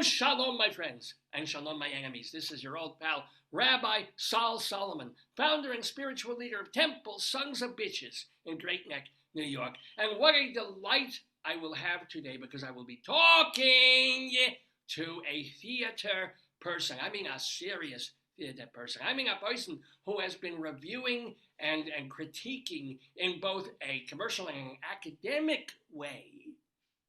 Shalom, my friends, and shalom, my enemies. This is your old pal, Rabbi Sol Solomon, founder and spiritual leader of Temple Sons of Bitches in Great Neck, New York. And what a delight I will have today, because I will be talking to a theater person. I mean a serious theater person. I mean a person who has been reviewing and critiquing in both a commercial and an academic way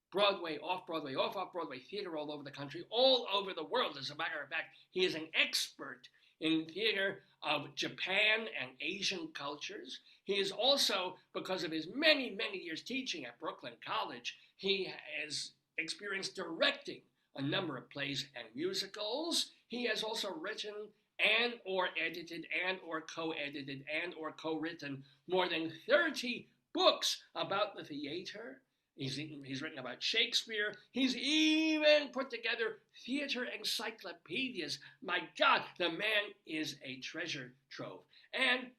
Broadway, off-Broadway, off-Broadway theater all over the country, all over the world. As a matter of fact, he is an expert in theater of Japan and Asian cultures. He is also, because of his many, many years teaching at Brooklyn College, he has experienced directing a number of plays and musicals. He has also written and or edited and or co-edited and or co-written more than 30 books about the theater. He's written about Shakespeare. He's even put together theater encyclopedias. My God, the man is a treasure trove. And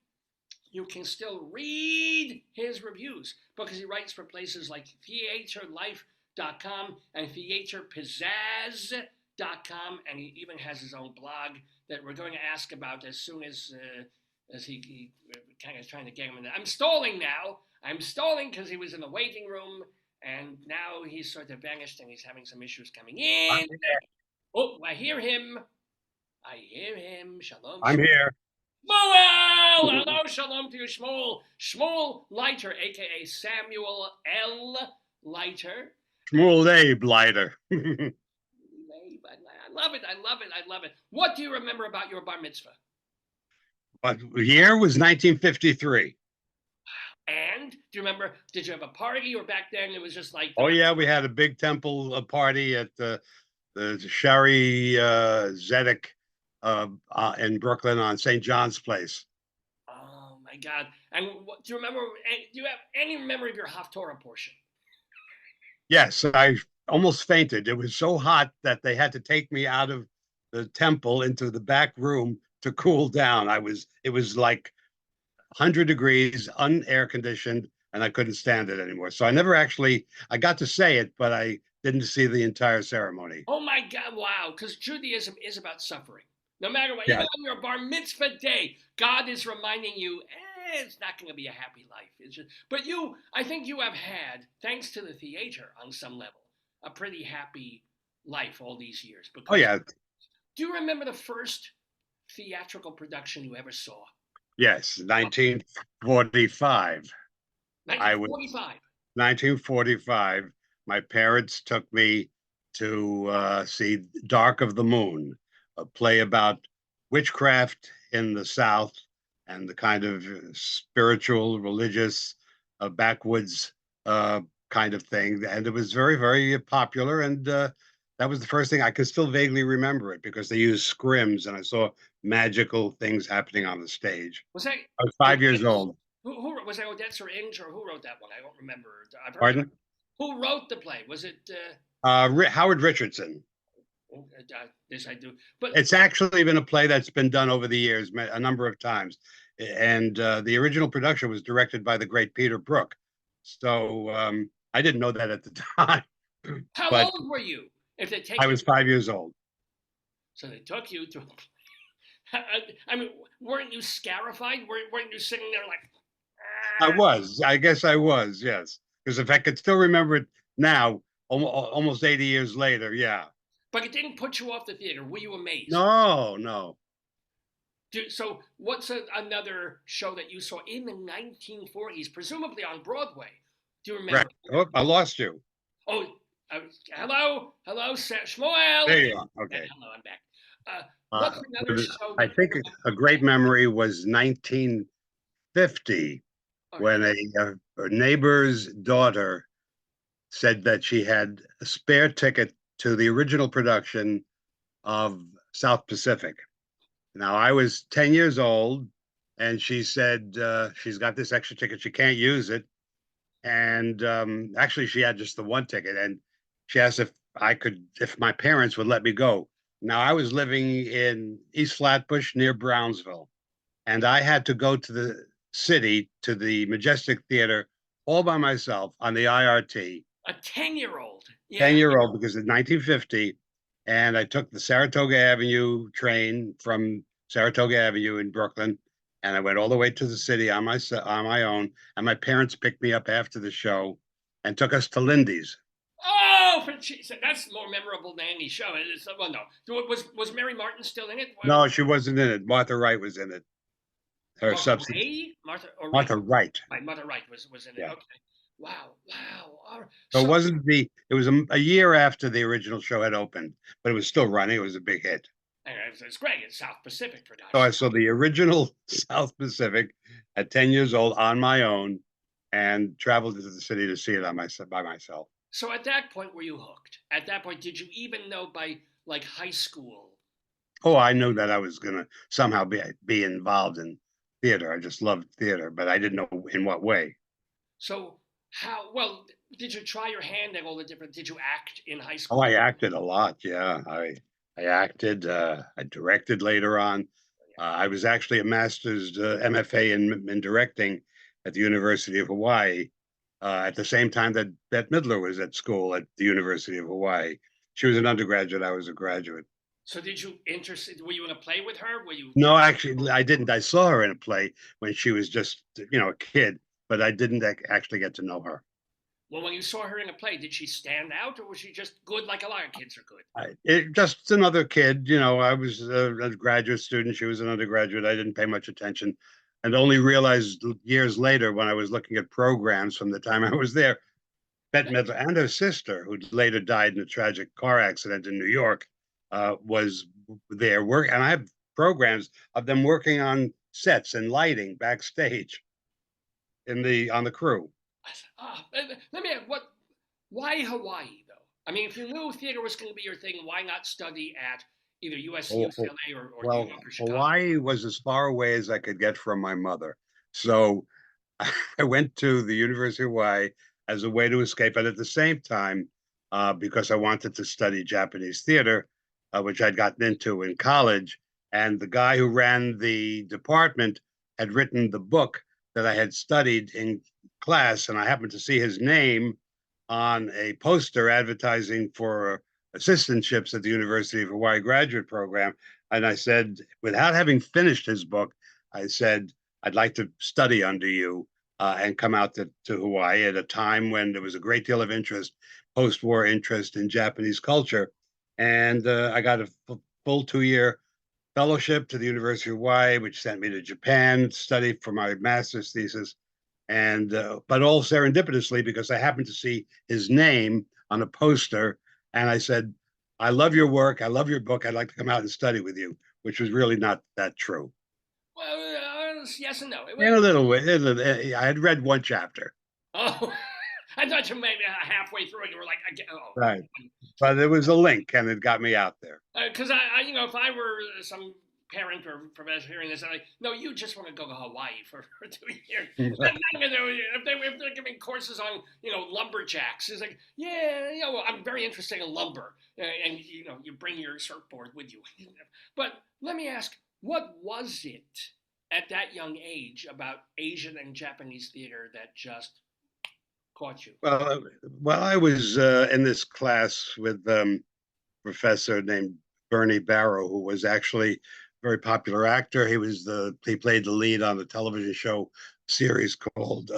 you can still read his reviews because he writes for places like theaterlife.com and theaterpizzazz.com, and he even has his own blog that we're going to ask about as soon as he kind of trying to get him in there. I'm stalling now. I'm stalling because he was in the waiting room. And now he's sort of vanished and he's having some issues coming in. Oh, I hear him. I hear him. Shalom. I'm here. Shmuel! Hello, shalom to you, Shmuel. Shmuel Leiter, a.k.a. Samuel L. Leiter. Shmuel Abe Leiter. I love it. I love it. I love it. What do you remember about your bar mitzvah? What year was 1953? And do you remember, did you have a party, or back then it was just like... Oh, yeah, we had a big temple party at the Sherry Zedek in Brooklyn on St. John's Place. Oh, my God. And do you remember, do you have any memory of your Haftorah portion? Yes, I almost fainted. It was so hot that they had to take me out of the temple into the back room to cool down. It was like 100 degrees, unair conditioned, and I couldn't stand it anymore. So I got to say it, but I didn't see the entire ceremony. Oh my God, wow, because Judaism is about suffering. No matter what, yeah. Even on your bar mitzvah day, God is reminding you, it's not going to be a happy life. It's just, but I think you have had, thanks to the theater on some level, a pretty happy life all these years. Oh, yeah. Do you remember the first theatrical production you ever saw? Yes, 1945. 1945. 1945. My parents took me to see Dark of the Moon, a play about witchcraft in the South and the kind of spiritual, religious, backwoods kind of thing. And it was very, very popular. And that was the first thing. I can still vaguely remember it because they used scrims, and I saw magical things happening on the stage. I was 5 years old. Who was that? Odette or Inge, or who wrote that one? I don't remember. I've heard Pardon? Who wrote the play? Was it Howard Richardson? This I do, but it's actually been a play that's been done over the years a number of times, and the original production was directed by the great Peter Brook. So I didn't know that at the time. How old were you? If they take I was 5 years old. So they took you to. I mean, weren't you scarified? Weren't you sitting there like? I was. I guess I was. Yes, because if I could still remember it now, almost 80 years later, yeah. But it didn't put you off the theater. Were you amazed? No. So what's another show that you saw in the 1940s, presumably on Broadway? Do you remember? Right. Oh, I lost you. Oh, hello, Shmuel. There you are. Okay. Hello, I'm back. What's another show? I think a great memory was 1950, when a neighbor's daughter said that she had a spare ticket to the original production of South Pacific. Now, I was 10 years old, and she said she's got this extra ticket. She can't use it. And actually, she had just the one ticket. And she asked if my parents would let me go. Now, I was living in East Flatbush near Brownsville, and I had to go to the city, to the Majestic Theater, all by myself on the IRT. A 10-year-old. Yeah. 10-year-old, because in 1950, and I took the Saratoga Avenue train from Saratoga Avenue in Brooklyn, and I went all the way to the city on my own. And my parents picked me up after the show and took us to Lindy's. Oh, for Jesus, that's more memorable than any show. Well, no. Was Mary Martin still in it? No, she wasn't in it. Martha Wright was in it. Her Martha substitute, Ray? Martha or Wright? Martha Wright. Right, Martha Wright was in it. Yeah. Okay. Wow. Wow. All right. So it So wasn't the. It was a year after the original show had opened, but it was still running. It was a big hit. it's great. It's South Pacific So I production. saw the original South Pacific at 10 years old on my own, and traveled to the city to see it by myself. So at that point, were you hooked? At that point, did you even know by like high school? Oh, I knew that I was gonna somehow be involved in theater. I just loved theater, but I didn't know in what way. So how well did you try your hand at all the different? Did you act in high Oh, school? I acted a lot. Yeah, I acted. I directed later on. I was actually a master's MFA in directing at the University of Hawaii. At the same time that Bette Midler was at school at the University of Hawaii. She was an undergraduate. I was a graduate. So did you interested? Were you in a play with her? Were you? No, actually, I didn't. I saw her in a play when she was just, a kid, but I didn't actually get to know her. Well, when you saw her in a play, did she stand out, or was she just good, like a lot of kids are good? Just another kid. I was a graduate student. She was an undergraduate. I didn't pay much attention, and only realized years later when I was looking at programs from the time I was there. Bette Midler and her sister, who later died in a tragic car accident in New York, was there work, and I have programs of them working on sets and lighting backstage on the crew. Let me ask, why Hawaii though? I mean, if you knew theater was going to be your thing, why not study at either USC, Oh, UCLA, or New well, York or Chicago? Hawaii was as far away as I could get from my mother, so I went to the University of Hawaii as a way to escape, but at the same time, because I wanted to study Japanese theater, which I'd gotten into in college. And the guy who ran the department had written the book that I had studied in class, and I happened to see his name on a poster advertising for assistantships at the University of Hawaii graduate program. And I said, without having finished his book, I said, I'd like to study under you and come out to Hawaii at a time when there was a great deal of interest, post-war interest in Japanese culture. And I got a full 2-year fellowship to the University of Hawaii, which sent me to Japan to study for my master's thesis. And but all serendipitously, because I happened to see his name on a poster, and I said, "I love your work. I love your book. I'd like to come out and study with you," which was really not that true. Well, yes and no. In a little way, I had read one chapter, Oh, I thought you maybe halfway through it, you were like, right? But there was a link, and it got me out there. because if I were some parent or professor hearing this, I'm like, no, you just want to go to Hawaii for 2 years. If they're giving courses on, lumberjacks, it's like, yeah, well, I'm very interested in lumber, and you bring your surfboard with you. But let me ask, what was it at that young age about Asian and Japanese theater that just caught you? Well, I was in this class with professor named Bernie Barrow, who was actually a very popular actor. He played the lead on the television show series called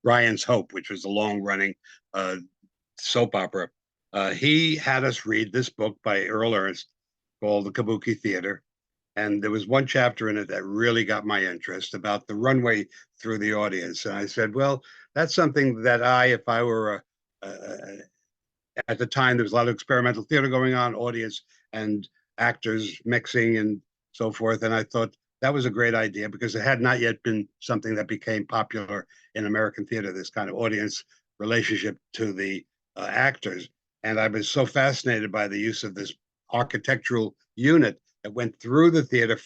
Ryan's Hope, which was a long running soap opera. He had us read this book by Earl Ernst called The Kabuki Theater. And there was one chapter in it that really got my interest about the runway through the audience. And I said, well, that's something that if I were at the time, there was a lot of experimental theater going on, audience and actors mixing and so forth. And I thought that was a great idea because it had not yet been something that became popular in American theater, this kind of audience relationship to the actors. And I was so fascinated by the use of this architectural unit that went through the theater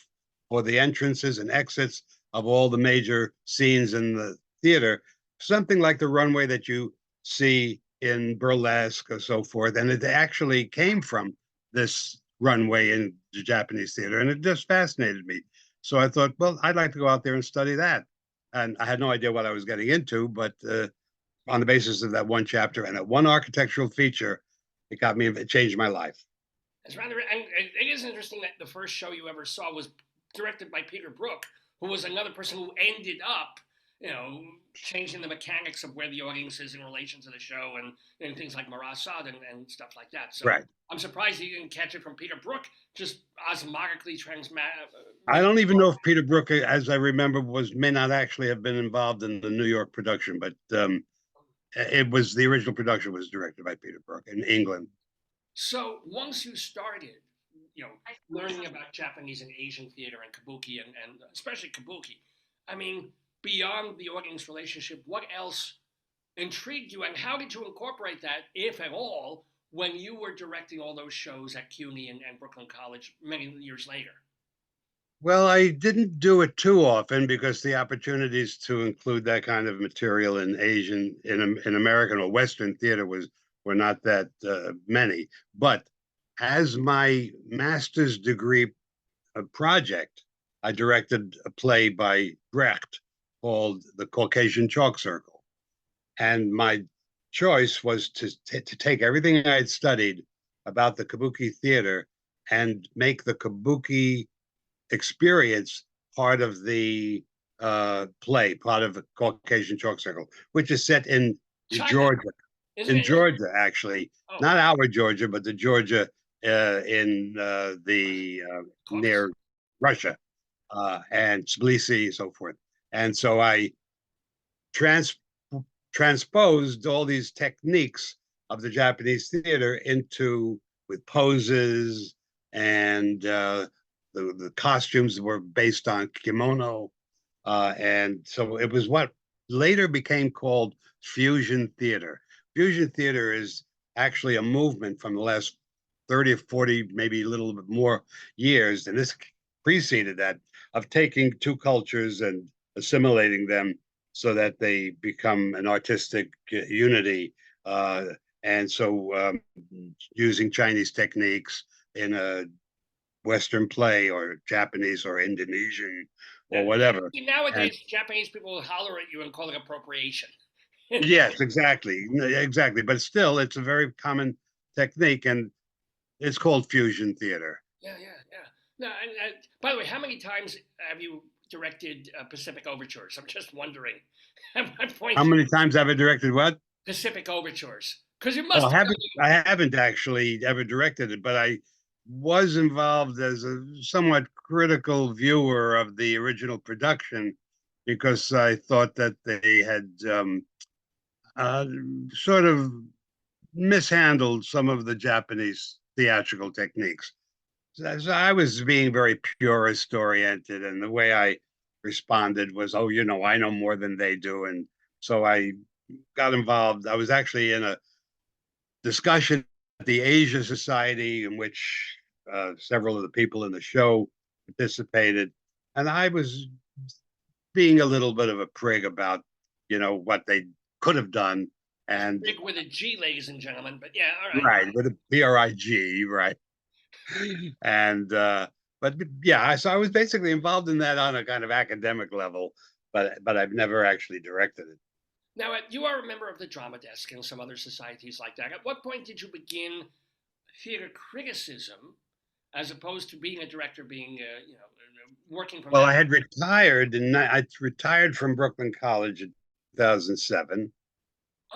for the entrances and exits of all the major scenes in the theater, something like the runway that you see in burlesque or so forth. And it actually came from this runway in the Japanese theater, and it just fascinated me. So I thought, well, I'd like to go out there and study that. And I had no idea what I was getting into, but on the basis of that one chapter and that one architectural feature, it changed my life. It's rather, and it is interesting that the first show you ever saw was directed by Peter Brook, who was another person who ended up, changing the mechanics of where the audience is in relation to the show and things like Marasad and stuff like that. So Right. I'm surprised you didn't catch it from Peter Brook, just osmotically I don't even know if Peter Brook, as I remember, may not actually have been involved in the New York production, but it was the original production was directed by Peter Brook in England. So once you started, learning about Japanese and Asian theater and Kabuki and especially Kabuki, I mean, beyond the audience relationship, what else intrigued you and how did you incorporate that, if at all, when you were directing all those shows at CUNY and Brooklyn College many years later? Well, I didn't do it too often because the opportunities to include that kind of material in in American or Western theater were not that many. But as my master's degree project, I directed a play by Brecht called The Caucasian Chalk Circle. And my choice was to take everything I had studied about the Kabuki theater and make the Kabuki experience part of the play, part of the Caucasian Chalk Circle, which is set in China, Georgia. in Georgia, actually, not our Georgia, but the Georgia in the near Russia and Tbilisi and so forth. And so I transposed all these techniques of the Japanese theater into with poses and the costumes were based on kimono. And so it was what later became called fusion theater. Fusion theater is actually a movement from the last 30 or 40, maybe a little bit more years, and this preceded that, of taking two cultures and assimilating them so that they become an artistic unity. And so using Chinese techniques in a Western play or Japanese or Indonesian or whatever. Nowadays, Japanese people will holler at you and call it appropriation. Yes, exactly. But still, it's a very common technique, and it's called fusion theater. Yeah. No, and by the way, how many times have you directed Pacific Overtures? I'm just wondering. How many times have I directed what? Pacific Overtures. Because you must. I haven't actually ever directed it, but I was involved as a somewhat critical viewer of the original production because I thought that they had sort of mishandled some of the Japanese theatrical techniques. So I was being very purist oriented, and the way I responded was, "Oh, I know more than they do," and so I got involved. I was actually in a discussion at the Asia Society in which several of the people in the show participated, and I was being a little bit of a prig about, what they could have done. And prig with a G, ladies and gentlemen, but yeah, all right, with a PRIG, right. And but yeah, so I was basically involved in that on a kind of academic level, but I've never actually directed it. Now, you are a member of the Drama Desk and some other societies like that. At what point did you begin theater criticism, as opposed to being a director, working from? Well, I had retired, and I retired from Brooklyn College in 2007.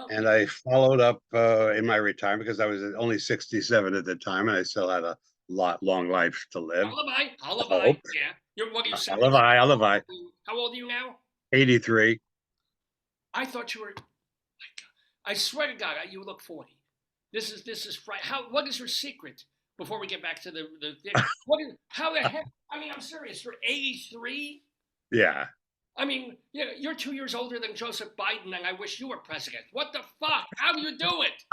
And I followed up in my retirement because I was only 67 at the time, and I still had a long life to live. Alibi. Yeah. What are you saying? Alibi. How old are you now? 83. I thought you were. I swear to God, you look 40. This is what is your secret? Before we get back to the how the heck? I mean, I'm serious. You're 83. Yeah. I mean, you're 2 years older than Joseph Biden, and I wish you were president. What the fuck? How do you do it?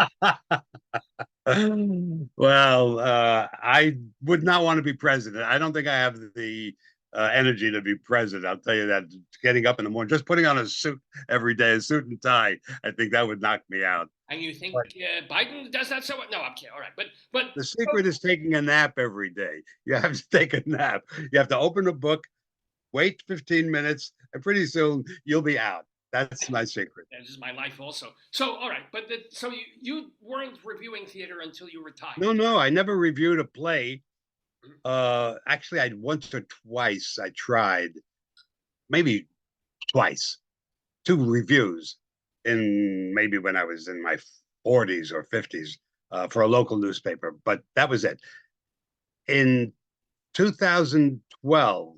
Well, I would not want to be president. I don't think I have the energy to be president. I'll tell you that. Getting up in the morning, just putting on a suit every day, a suit and tie, I think that would knock me out. And you think Biden does that? No, I'm kidding. All right, but the secret is taking a nap every day. You have to take a nap. You have to open a book, wait 15 minutes, and pretty soon you'll be out. That's my secret. This is my life also. So, all right, but so you weren't reviewing theater until you retired. No, no, I never reviewed a play. Actually, I once or twice I tried, maybe twice, two reviews in maybe when I was in my 40s or 50s for a local newspaper, but that was it. In 2012,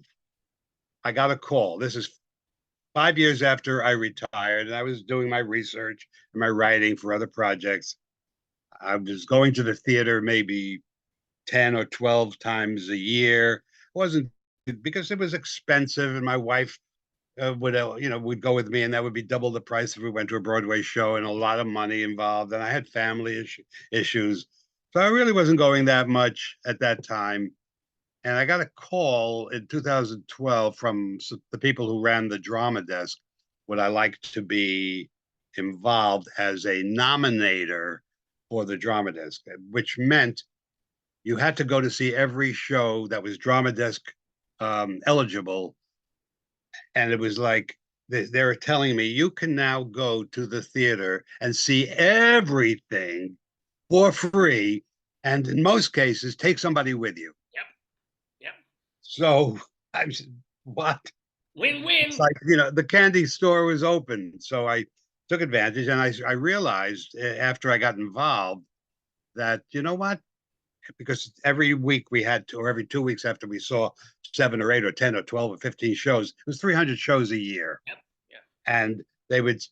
I got a call. This is 5 years after I retired, and I was doing my research and my writing for other projects. I was going to the theater maybe 10 or 12 times a year. It wasn't because it was expensive, and my wife would go with me, and that would be double the price if we went to a Broadway show, and a lot of money involved. And I had family issues, so I really wasn't going that much at that time. And I got a call in 2012 from the people who ran the drama desk. Would I like to be involved as a nominator for the drama desk, which meant you had to go to see every show that was drama desk eligible. And it was like they were telling me, you can now go to the theater and see everything for free. And in most cases, take somebody with you. Yep. Yep. So I said, what? Win-win. It's like, the candy store was open. So I took advantage, and I realized after I got involved that, you know what? Because every week we had to, or every 2 weeks after we saw 7 or 8 or 10 or 12 or 15 shows, it was 300 shows a year. Yep. Yep. And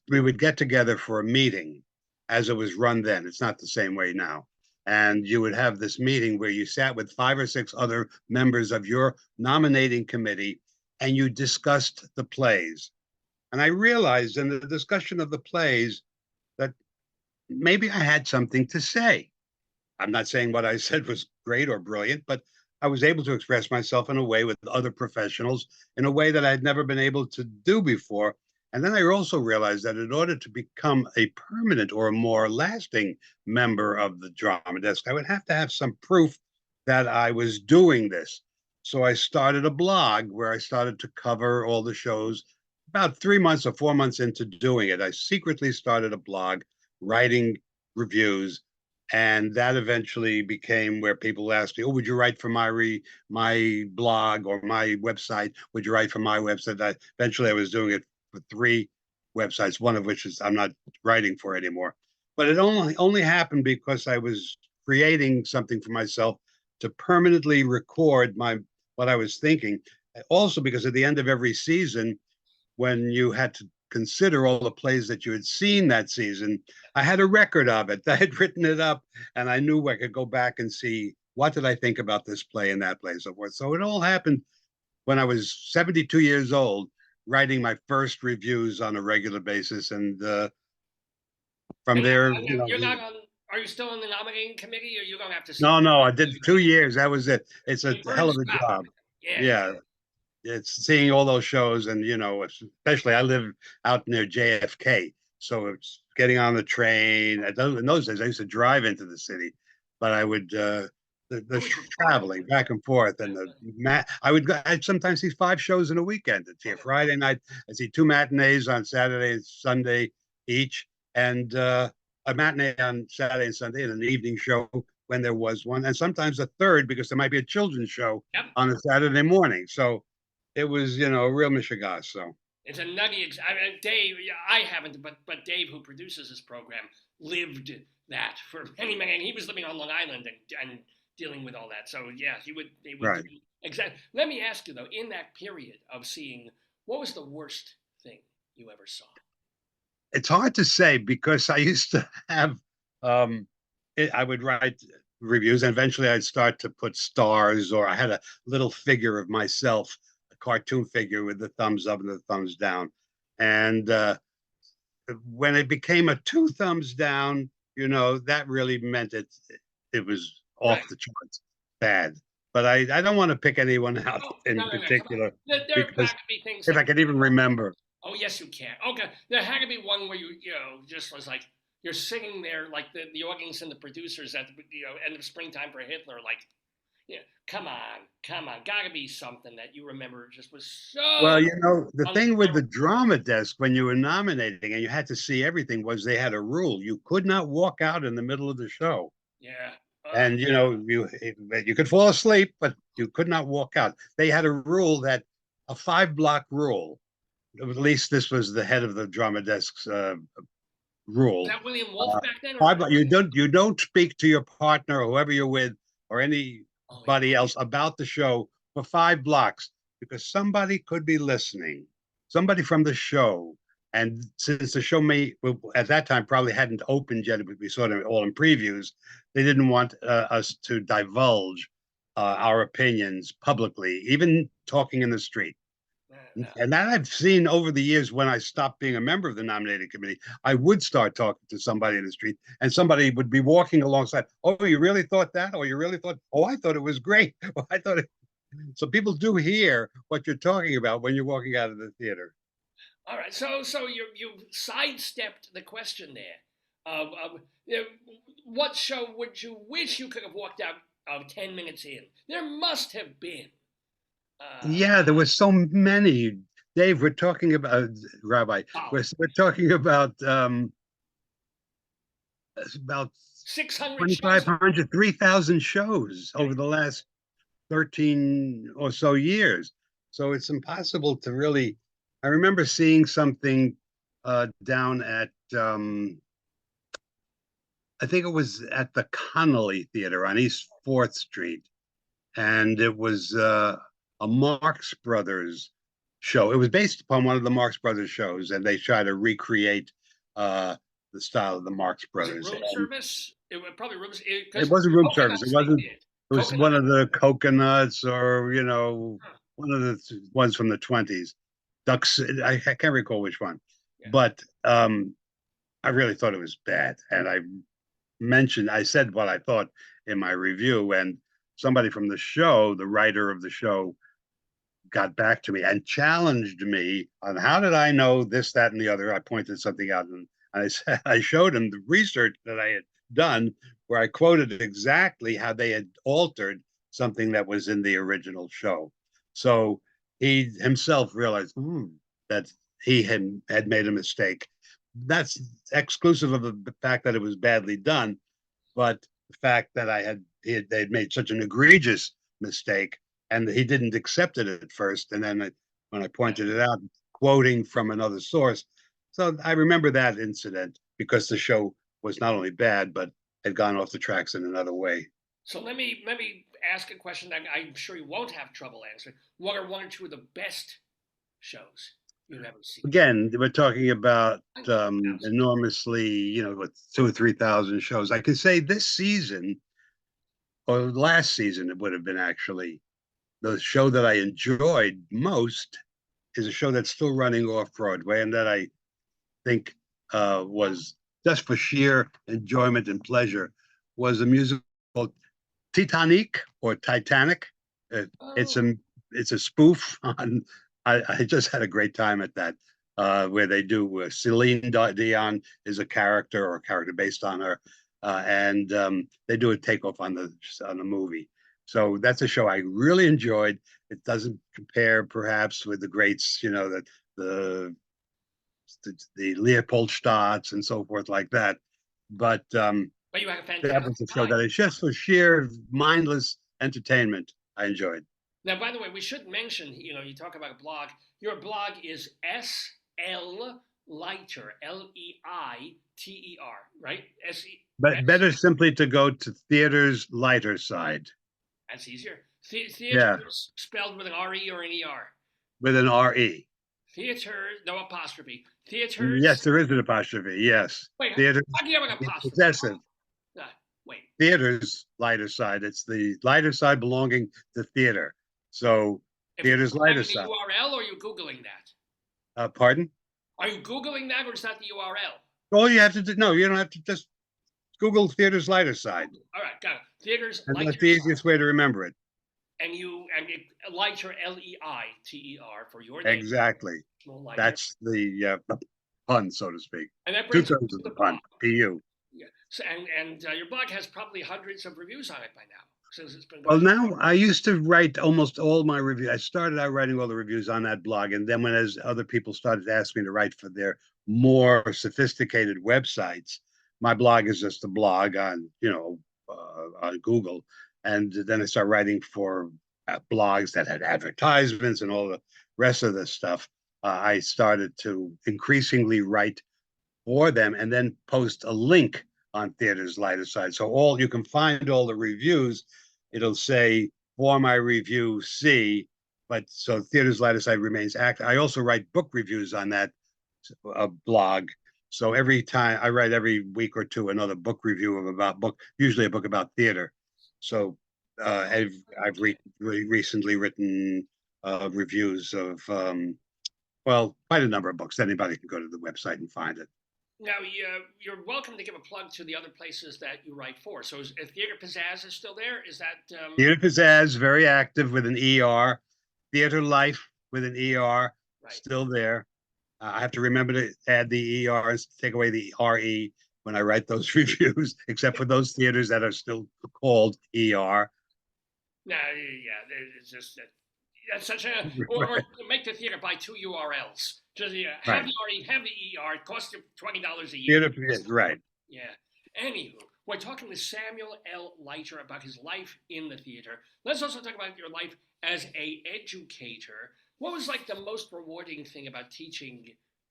we would get together for a meeting as it was run then. It's not the same way now. And you would have this meeting where you sat with 5 or 6 other members of your nominating committee, and you discussed the plays. And I realized in the discussion of the plays that maybe I had something to say. I'm not saying what I said was great or brilliant, but I was able to express myself in a way with other professionals in a way that I'd never been able to do before. And then I also realized that in order to become a permanent or a more lasting member of the drama desk, I would have to have some proof that I was doing this. So I started a blog where I started to cover all the shows. About 3 months or 4 months into doing it, I secretly started a blog writing reviews, and that eventually became where people asked me, "Oh, would you write for my blog or my website? Would you write for my website?" Eventually, I was doing it for 3 websites, one of which is I'm not writing for anymore. But it only happened because I was creating something for myself to permanently record what I was thinking. Also, because at the end of every season, when you had to consider all the plays that you had seen that season, I had a record of it. I had written it up, and I knew I could go back and see what did I think about this play and that play and so forth. So it all happened when I was 72 years old, writing my first reviews on a regular basis. And from there, you're not on. Are you still in the nominating committee, or you're gonna have to see? No, I did 2 years. That was it. It's a hell of a job. Yeah. It's seeing all those shows, and especially I live out near JFK, so it's getting on the train. In those days, I used to drive into the city, but I would the traveling back and forth, and I'd sometimes see 5 shows in a weekend. I'd see a Friday night, I'd see 2 matinees on Saturday and Sunday each, and a matinee on Saturday and Sunday, and an evening show when there was one, and sometimes a third because there might be a children's show on a Saturday morning. So it was, a real mishigas. So it's a nutty. Dave, I haven't, but Dave, who produces this program, lived that for many, and he was living on Long Island and dealing with all that. So yeah, he would right. Exactly. Let me ask you though, in that period of seeing, what was the worst thing you ever saw? It's hard to say because I used to have, I would write reviews, and eventually I'd start to put stars, or I had a little figure of myself, a cartoon figure with the thumbs up and the thumbs down. And when it became a 2 thumbs down, that really meant it was off the charts bad. But I don't want to pick anyone out in particular, there because had to be things if I could even remember. Oh, yes, you can. Okay, there had to be one where you just was like, you're sitting there like the audience and the producers at the end of Springtime for Hitler, like, Yeah, come on. Gotta be something that you remember just was Well, so the thing with the unforgettable. drama desk when you were nominating and you had to see everything was they had a rule. You could not walk out in the middle of the show. Yeah. And you could fall asleep, but you could not walk out. They had a rule that a 5 block rule. At least this was the head of the drama desk's Was rule. that William Wolf Uh, back then, or? 5 block, you don't speak to your partner or whoever you're with or Oh yeah. anybody else about the show for 5 blocks because somebody could be listening, somebody from the show. And since the show may at that time probably hadn't opened yet, but we saw it all in previews, they didn't want us to divulge our opinions publicly, even talking in the street. No. And that I've seen over the years when I stopped being a member of the nominating committee. I would start talking to somebody in the street, and somebody would be walking alongside. Oh, you really thought that? Or you really thought, oh, I thought it was great. Well, I thought it. So people do hear what you're talking about when you're walking out of the theater. All right. So you sidestepped the question there. You know, what show would you wish you could have walked out of 10 minutes in? There must have been. Uh, Yeah, there were so many. Dave, we're talking about Rabbi. oh, We're talking about 600 shows. 2,500, 3,000 shows Yeah. over the last 13 or so years. So it's impossible to really. I remember seeing something down at, I think it was at the Connolly Theater on East 4th Street. And it was a Marx Brothers show. It was based upon one of the Marx Brothers shows, and they try to recreate the style of the Marx Was it Brothers. room And service? It was probably room it because wasn't room service. It coconuts they wasn't. did. It was Coconut. one of the coconuts, or Huh. one of the ones from the 20s. Ducks. I can't recall which one, Yeah. but I really thought it was bad, and I said what I thought in my review, and somebody from the show, the writer of the show, got back to me and challenged me on how did I know this, that, and the other. I pointed something out, and I said I showed him the research that I had done, where I quoted exactly how they had altered something that was in the original show. So he himself realized that he had made a mistake. That's exclusive of the fact that it was badly done, but the fact that they'd made such an egregious mistake and he didn't accept it at first. And then when I pointed it out, quoting from another source. So I remember that incident because the show was not only bad, but had gone off the tracks in another way. So let me ask a question that I'm sure you won't have trouble answering. What are one or two of the best shows you've ever seen? Again, we're talking about I know. enormously, with 2 or 3,000 shows. I can say this season or last season, it would have been actually the show that I enjoyed most is a show that's still running off Broadway and that I think was just for sheer enjoyment and pleasure was a musical called Titanic or Titanic. It's Oh, a spoof on. I just had a great time at that, where they do Celine Dion is a character or a character based on her, and they do a takeoff on the movie. So that's a show I really enjoyed. It doesn't compare perhaps with the greats, the the Leopold Stotts and so forth like that. But but you had a that fantastic was a show time. that is just for sheer mindless entertainment. I enjoyed. Now, by the way, we should mention, you talk about a blog. Your blog is SL Leiter, Leiter, right? But better simply to go to theater's lighter side. That's easier. Yeah, Theaters spelled with an RE or an ER. with an RE. Theater, no apostrophe. Yes, Theaters. there is an apostrophe. Yes. Wait, Theater's how do you have an apostrophe? possessive. Uh, wait. Theater's lighter side. It's the lighter side belonging to theater. So If you theater's put that lighter in the side. URL, or are you Googling that? Pardon? Are you Googling that, or is that the URL? All you have to do, no, you don't have to just Google theater's lighter side. All right, got it. Theaters, And that's Leiter, the easiest way to remember it. and Leiter, Leiter for your name. Exactly. Leiter. That's the pun, so to speak. And that Two brings us terms to of the the pun. blog. PU. Yeah. So, and your blog has probably hundreds of reviews on it by now. since it's been Well, going? now I used to write almost all my reviews. I started out writing all the reviews on that blog, and then when as other people started to ask me to write for their more sophisticated websites, my blog is just a blog on on Google, and then I started writing for blogs that had advertisements and all the rest of this stuff. I started to increasingly write for them and then post a link on Theater's Lighter side. So all you can find all the reviews. It'll say for my review C, but so Theater's Lighter side remains active. I also write book reviews on that blog. So every time I write every week or two another book review of about book, usually a book about theater. So I've recently written reviews of well, quite a number of books. Anybody can go to the website and find it. Now, you're welcome to give a plug to the other places that you write for. So, is Theater Pizzazz is still there? Is that Theater Pizzazz, very active with an ER. Theater Life with an ER, right? still there. I have to remember to add the ER and take away the RE when I write those reviews, except for those theaters that are still called ER. No, yeah, it's just that that's such a or make the theater buy two URLs. Just have Right. the RE, have the ER. It costs you $20 a year. Theater, right. Yeah. Anywho, we're talking with Samuel L. Leiter about his life in the theater. Let's also talk about your life as a educator. What was like the most rewarding thing about teaching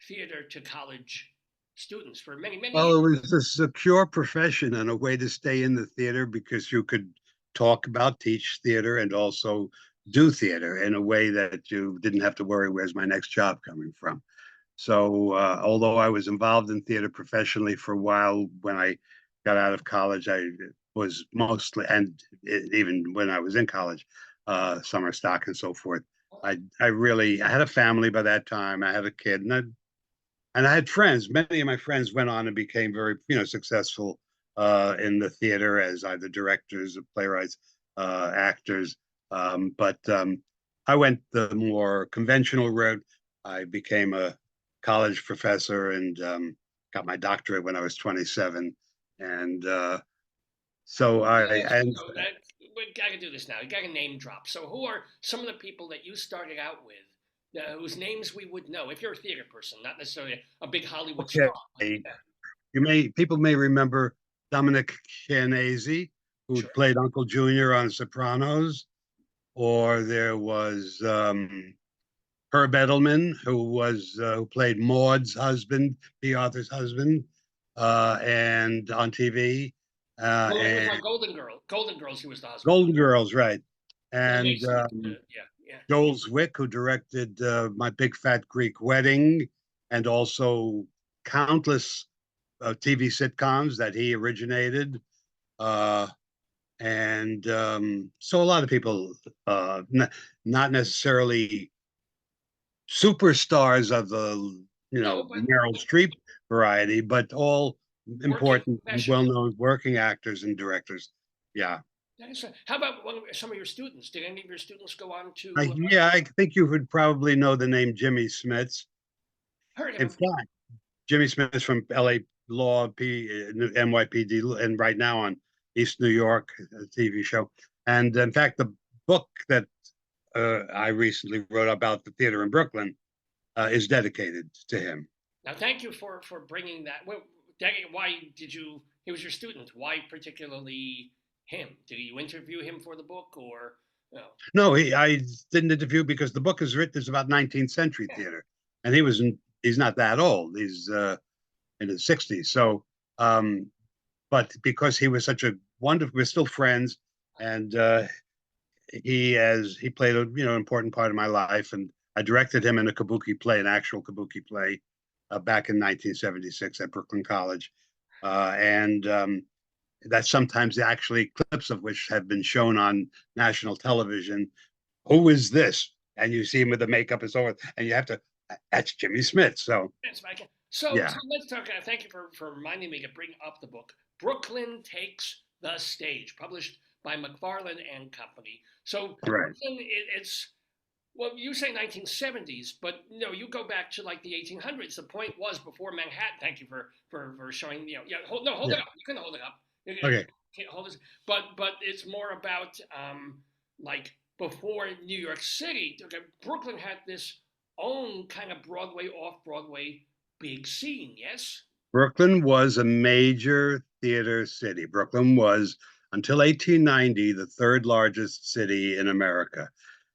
theater to college students for many, many Well, years? it was a secure profession and a way to stay in the theater because you could talk about, teach theater, and also do theater in a way that you didn't have to worry, where's my next job coming from? So, although I was involved in theater professionally for a while, when I got out of college, I was mostly, and even when I was in college, summer stock and so forth. I had a family by that time. I had a kid, and I had friends. Many of my friends went on and became very, successful in the theater as either directors or playwrights, actors. But I went the more conventional route. I became a college professor and got my doctorate when I was 27. And so I and So that we gotta do this now. You gotta name drop. So who are some of the people that you started out with, whose names we would know if you're a theater person, not necessarily a big Hollywood okay, star? people may remember Dominic Chianese, who Sure. played Uncle Junior on Sopranos, or there was Herb Edelman, who played Maud's husband, B. Arthur's husband, and on TV, Well, he was and on Golden Girl. Golden Girls, he was the husband. Golden Girls, right? And Amazing. Yeah, yeah. Joel Zwick, who directed My Big Fat Greek Wedding, and also countless TV sitcoms that he originated. Uh, and so a lot of people, not necessarily superstars of the No, but Meryl Streep variety, but all working important, professionals. well-known working actors and directors. Yeah, How about some of your students? Did any of your students go on I, to yeah, I think you would probably know the name Jimmy Smits. heard of In him? fact, Jimmy Smits from L.A. Law, NYPD, and right now on East New York, a TV show. And in fact, the book that I recently wrote about the theater in Brooklyn is dedicated to him. Now, thank you for bringing that. Well, why did you? He was your student. Why particularly him? Did you interview him for the book, or no? No, I didn't interview because the book is written is about 19th century Yeah. theater, and he's not that old. He's in his 60s. So, but because he was such a wonderful, we're still friends, and he played a important part of my life, and I directed him in a Kabuki play, an actual Kabuki play, back in 1976 at Brooklyn College, and that sometimes actually clips of which have been shown on national television. Who is this? And you see him with the makeup and so forth, and you have to. That's Jimmy Smith. So That's Mike. So yeah, let's talk. Thank you for reminding me to bring up the book. Brooklyn Takes the Stage, published by McFarlane and Company. So right. Brooklyn, it's well, you say 1970s, but no, you go back to like the 1800s. The point was before Manhattan. Thank you for showing. Yeah. Hold Yeah. it up. You can hold it up. Okay. hold this, but it's more about like before New York City. Okay, Brooklyn had this own kind of Broadway, off Broadway big scene. Yes. Brooklyn was a major theater city. Brooklyn was, until 1890, the third largest city in America.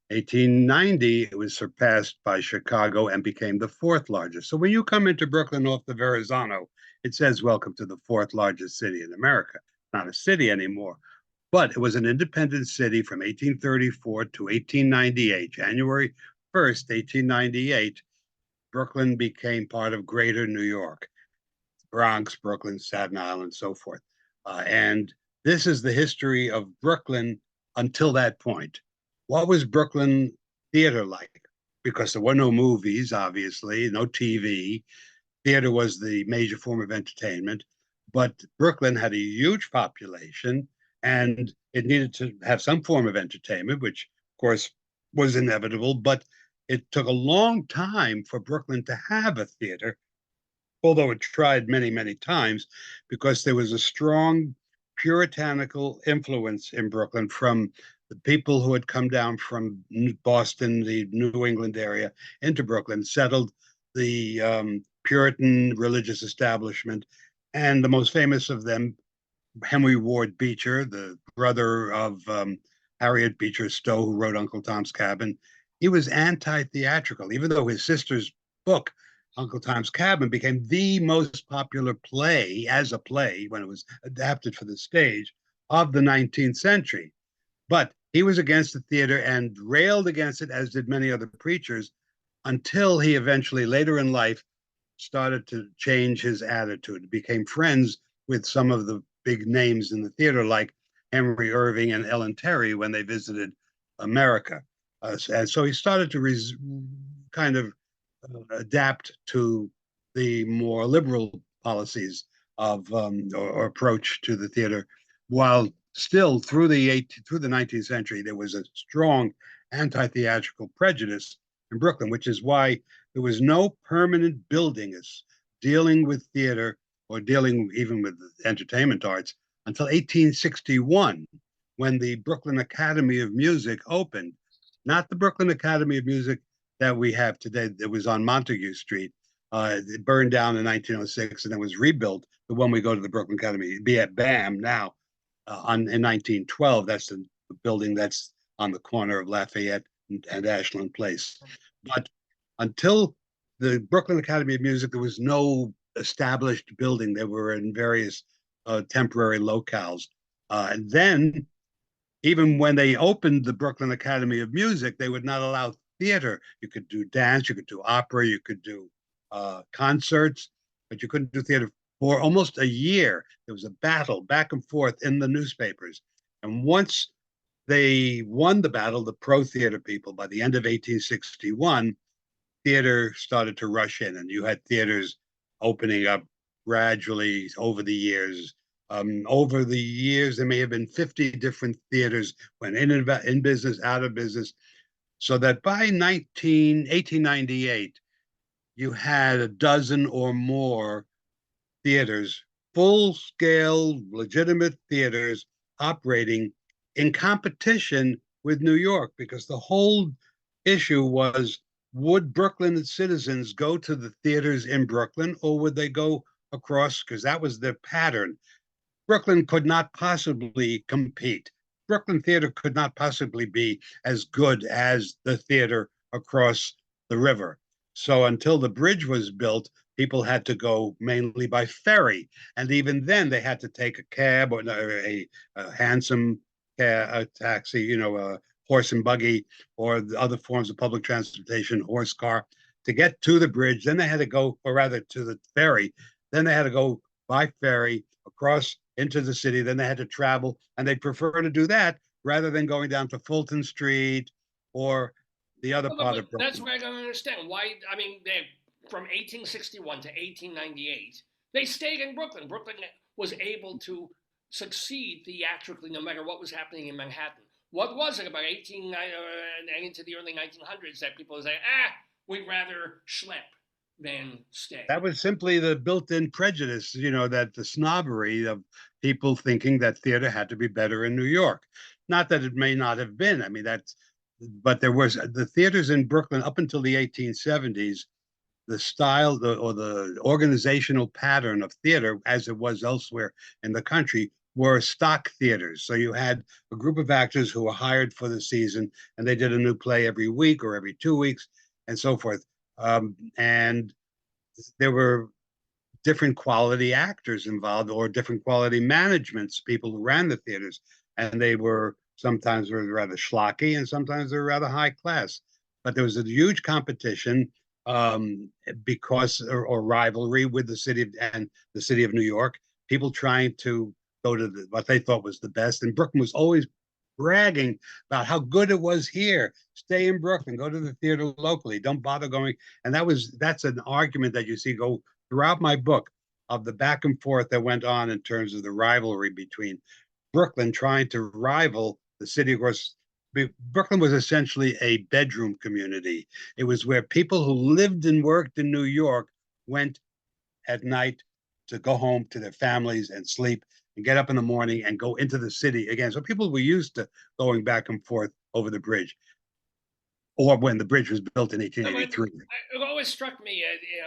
1890, it was surpassed by Chicago and became the fourth largest. So when you come into Brooklyn off the Verrazano, it says, welcome to the fourth largest city in America. Not a city anymore, but it was an independent city from 1834 to 1898. January 1st, 1898, Brooklyn became part of Greater New York. Bronx, Brooklyn, Staten Island, so forth. And this is the history of Brooklyn until that point. What was Brooklyn theater like? Because there were no movies, obviously, no TV. Theater was the major form of entertainment, but Brooklyn had a huge population and it needed to have some form of entertainment, which, of course, was inevitable. But it took a long time for Brooklyn to have a theater, although it tried many, many times, because there was a strong puritanical influence in Brooklyn from the people who had come down from Boston, the New England area, into Brooklyn, settled the Puritan religious establishment. And the most famous of them, Henry Ward Beecher, the brother of Harriet Beecher Stowe, who wrote Uncle Tom's Cabin, he was anti-theatrical, even though his sister's book, Uncle Tom's Cabin, became the most popular play as a play when it was adapted for the stage of the 19th century. But he was against the theater and railed against it, as did many other preachers, until he eventually, later in life, started to change his attitude, became friends with some of the big names in the theater, like Henry Irving and Ellen Terry when they visited America. And so he started to kind of adapt to the more liberal policies of or approach to the theater, while still through the 19th century there was a strong anti-theatrical prejudice in Brooklyn, which is why there was no permanent building as dealing with theater or dealing even with entertainment arts until 1861, when the Brooklyn Academy of Music opened. Not the Brooklyn Academy of Music that we have today that was on Montague Street. It burned down in 1906 and then was rebuilt. The one we go to the Brooklyn Academy, be at BAM now, in 1912. That's the building that's on the corner of Lafayette and Ashland Place. But until the Brooklyn Academy of Music, there was no established building. They were in various temporary locales. And then, even when they opened the Brooklyn Academy of Music, they would not allow theater. You could do dance, you could do opera, you could do concerts, but you couldn't do theater for almost a year. There was a battle back and forth in the newspapers. And once they won the battle, the pro theater people, by the end of 1861, theater started to rush in, and you had theaters opening up gradually over the years. Over the years, there may have been 50 different theaters went in business, out of business, so that by 1898, you had a dozen or more theaters, full scale, legitimate theaters operating in competition with New York, because the whole issue was, would Brooklyn citizens go to the theaters in Brooklyn, or would they go across? Because that was their pattern. Brooklyn could not possibly compete. Brooklyn theater could not possibly be as good as the theater across the river. So until the bridge was built, people had to go mainly by ferry. And even then, they had to take a cab or a hansom a taxi, a horse and buggy, or the other forms of public transportation, horse car, to get to the bridge. Then they had to go, or rather to the ferry. Then they had to go by ferry across into the city. Then they had to travel, and they prefer to do that rather than going down to Fulton Street or the other part of That's Brooklyn. what I don't understand. Why? I mean, they from 1861 to 1898, they stayed in Brooklyn. Brooklyn was able to succeed theatrically, no matter what was happening in Manhattan. What was it about 18 and into the early 1900s that people say, we'd rather schlep? than stay. That was simply the built-in prejudice, that the snobbery of people thinking that theater had to be better in New York. Not that it may not have been. I mean, but there was the theaters in Brooklyn up until the 1870s. The style or the organizational pattern of theater, as it was elsewhere in the country, were stock theaters. So you had a group of actors who were hired for the season, and they did a new play every week or every 2 weeks, and so forth. And there were different quality actors involved or different quality managements, people who ran the theaters. And they were sometimes rather schlocky and sometimes they were rather high class. But there was a huge competition because or rivalry with the city of New York, people trying to go to what they thought was the best. And Brooklyn was always bragging about how good it was here. Stay in Brooklyn, go to the theater locally, don't bother going. And that's an argument that you see go throughout my book of the back and forth that went on in terms of the rivalry between Brooklyn trying to rival the city. Of course, Brooklyn was essentially a bedroom community. It was where people who lived and worked in New York went at night to go home to their families and sleep and get up in the morning and go into the city again. So people were used to going back and forth over the bridge, or when the bridge was built in 1883. It always struck me,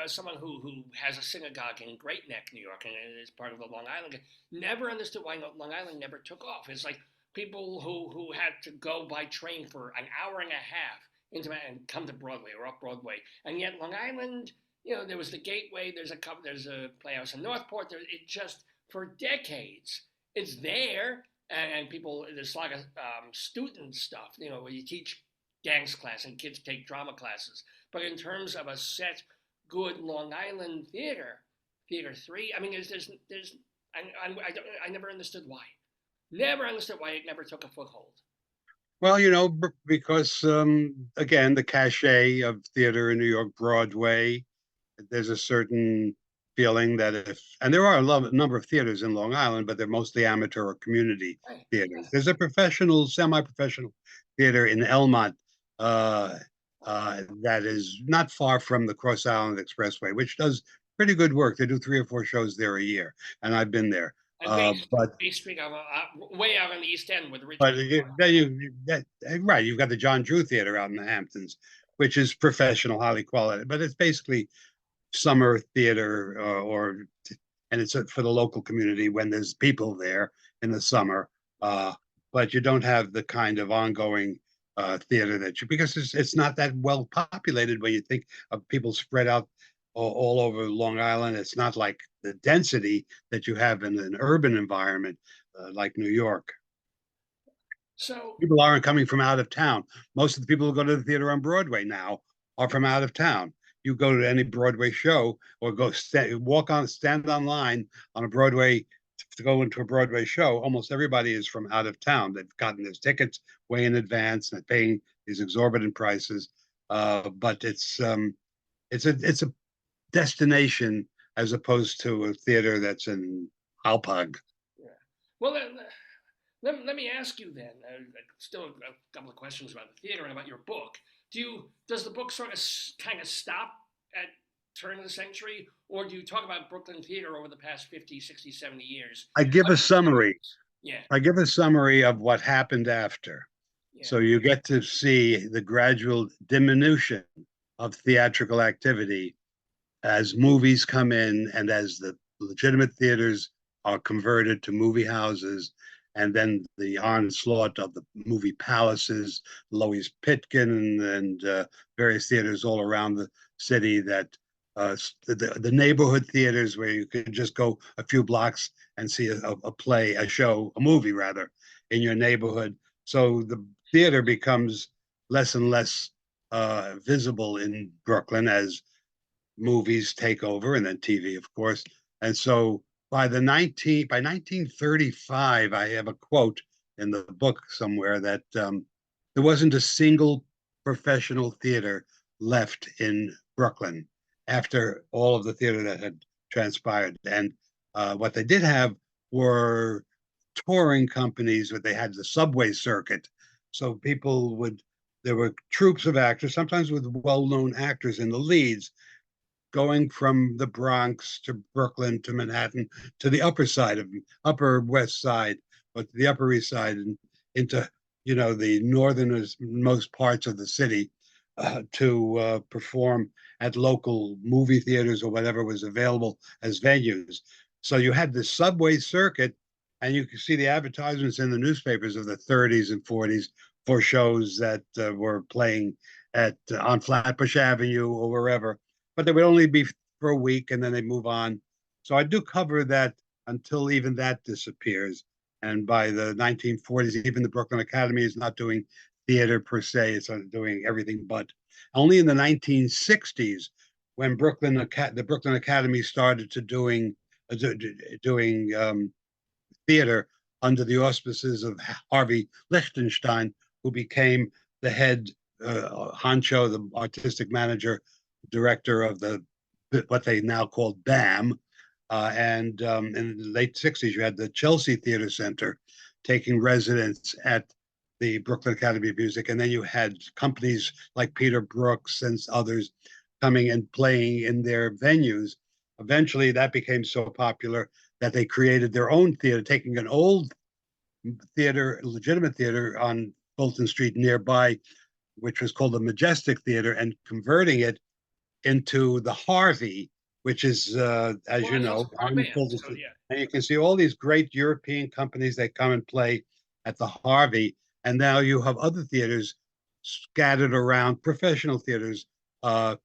someone who has a synagogue in Great Neck, New York, and is part of the Long Island, never understood why Long Island never took off. It's like people who had to go by train for an hour and a half and come to Broadway or up Broadway, and yet Long Island, there was the Gateway. There's a Playhouse in Northport. It just for decades it's there, and people there's a lot of student stuff, where you teach dance class and kids take drama classes. But in terms of a set good Long Island theater 3, I mean, I never understood why. Never understood why it never took a foothold. Well, because again, the cachet of theater in New York, Broadway, there's a certain feeling that and there are a number of theaters in Long Island, but they're mostly amateur or community theaters. Yeah. There's a professional, semi-professional theater in Elmont that is not far from the Cross Island Expressway, which does pretty good work. They do 3 or 4 shows there a year, and I've been there. And Bay Street, way out on the East End with Richmond. But right, you've got the John Drew Theater out in the Hamptons, which is professional, highly quality, but it's basically summer theater, and it's for the local community when there's people there in the summer. But you don't have the kind of ongoing theater because it's not that well populated when you think of people spread out all over Long Island. It's not like the density that you have in an urban environment like New York. So people aren't coming from out of town. Most of the people who go to the theater on Broadway now are from out of town. You go to any Broadway show or stand online on a Broadway to go into a Broadway show, almost everybody is from out of town. They've gotten their tickets way in advance and they're paying these exorbitant prices. But it's a destination as opposed to a theater that's in Alpag. Yeah. Well, let me ask you then. Still a couple of questions about the theater and about your book. Does the book sort of kind of stop at turn of the century, or do you talk about Brooklyn theater over the past 50, 60, 70 years? I give a summary. Yeah. I give a summary of what happened after. Yeah. So you get to see the gradual diminution of theatrical activity as movies come in and as the legitimate theaters are converted to movie houses, and then the onslaught of the movie palaces, Loews Pitkin and various theaters all around the city that the neighborhood theaters where you could just go a few blocks and see a play, a movie rather, in your neighborhood. So the theater becomes less and less visible in Brooklyn as movies take over, and then TV, of course. And so by 1935, I have a quote in the book somewhere that there wasn't a single professional theater left in Brooklyn after all of the theater that had transpired. And what they did have were touring companies, where they had the subway circuit. So there were troupes of actors, sometimes with well-known actors in the leads, going from the Bronx to Brooklyn to Manhattan to the upper West Side, but the Upper East Side and into the northernmost most parts of the city to perform at local movie theaters or whatever was available as venues. So you had the subway circuit, and you could see the advertisements in the newspapers of the 30s and 40s for shows that were playing at on Flatbush Avenue or wherever, but they would only be for a week and then they move on. So I do cover that until even that disappears. And by the 1940s, even the Brooklyn Academy is not doing theater per se; it's doing everything but. Only in the 1960s, when the Brooklyn Academy started to doing theater under the auspices of Harvey Lichtenstein, who became the head honcho, the artistic manager, director of what they now call BAM. And in the late 60s, you had the Chelsea Theater Center taking residence at the Brooklyn Academy of Music. And then you had companies like Peter Brooks and others coming and playing in their venues. Eventually, that became so popular that they created their own theater, taking an old theater, legitimate theater on Fulton Street nearby, which was called the Majestic Theater, and converting it into the Harvey, which is, as you know, on Fulton Street. Yeah. And you can see all these great European companies that come and play at the Harvey. And now you have other theaters scattered around, professional theaters. But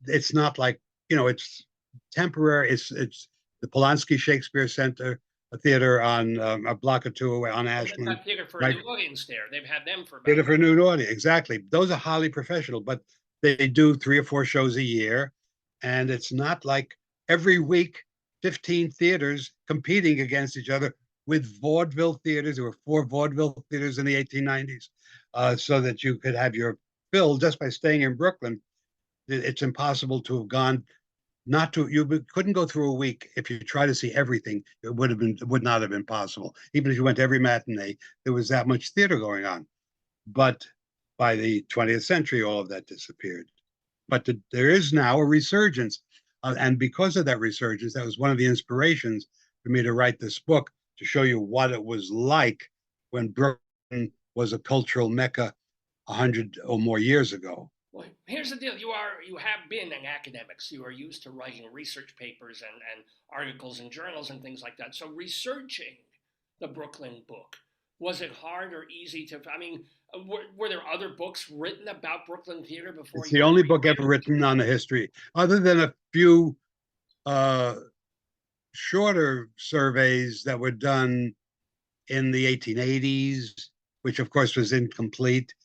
it's not like, it's temporary. It's the Polanski Shakespeare Center, a theater on a block or two away on Ashland. They've got theater for a new audience there. They've had them for about theater for a new audience, exactly. Those are highly professional, but they do 3 or 4 shows a year, and it's not like every week 15 theaters competing against each other with vaudeville theaters. There were 4 vaudeville theaters in the 1890s, so that you could have your fill just by staying in Brooklyn. It's impossible to have gone not to you couldn't go through a week if you try to see everything. It would not have been possible. Even if you went to every matinee, there was that much theater going on. But by the 20th century, all of that disappeared. But there is now a resurgence. And because of that resurgence, that was one of the inspirations for me to write this book, to show you what it was like when Brooklyn was a cultural mecca 100 or more years ago. Well, here's the deal. You have been an academic. So you are used to writing research papers and articles in journals and things like that. So researching the Brooklyn book, was it hard or easy to? I mean, were there other books written about Brooklyn theater before? It's the only book ever written on the history, other than a few shorter surveys that were done in the 1880s, which of course was incomplete.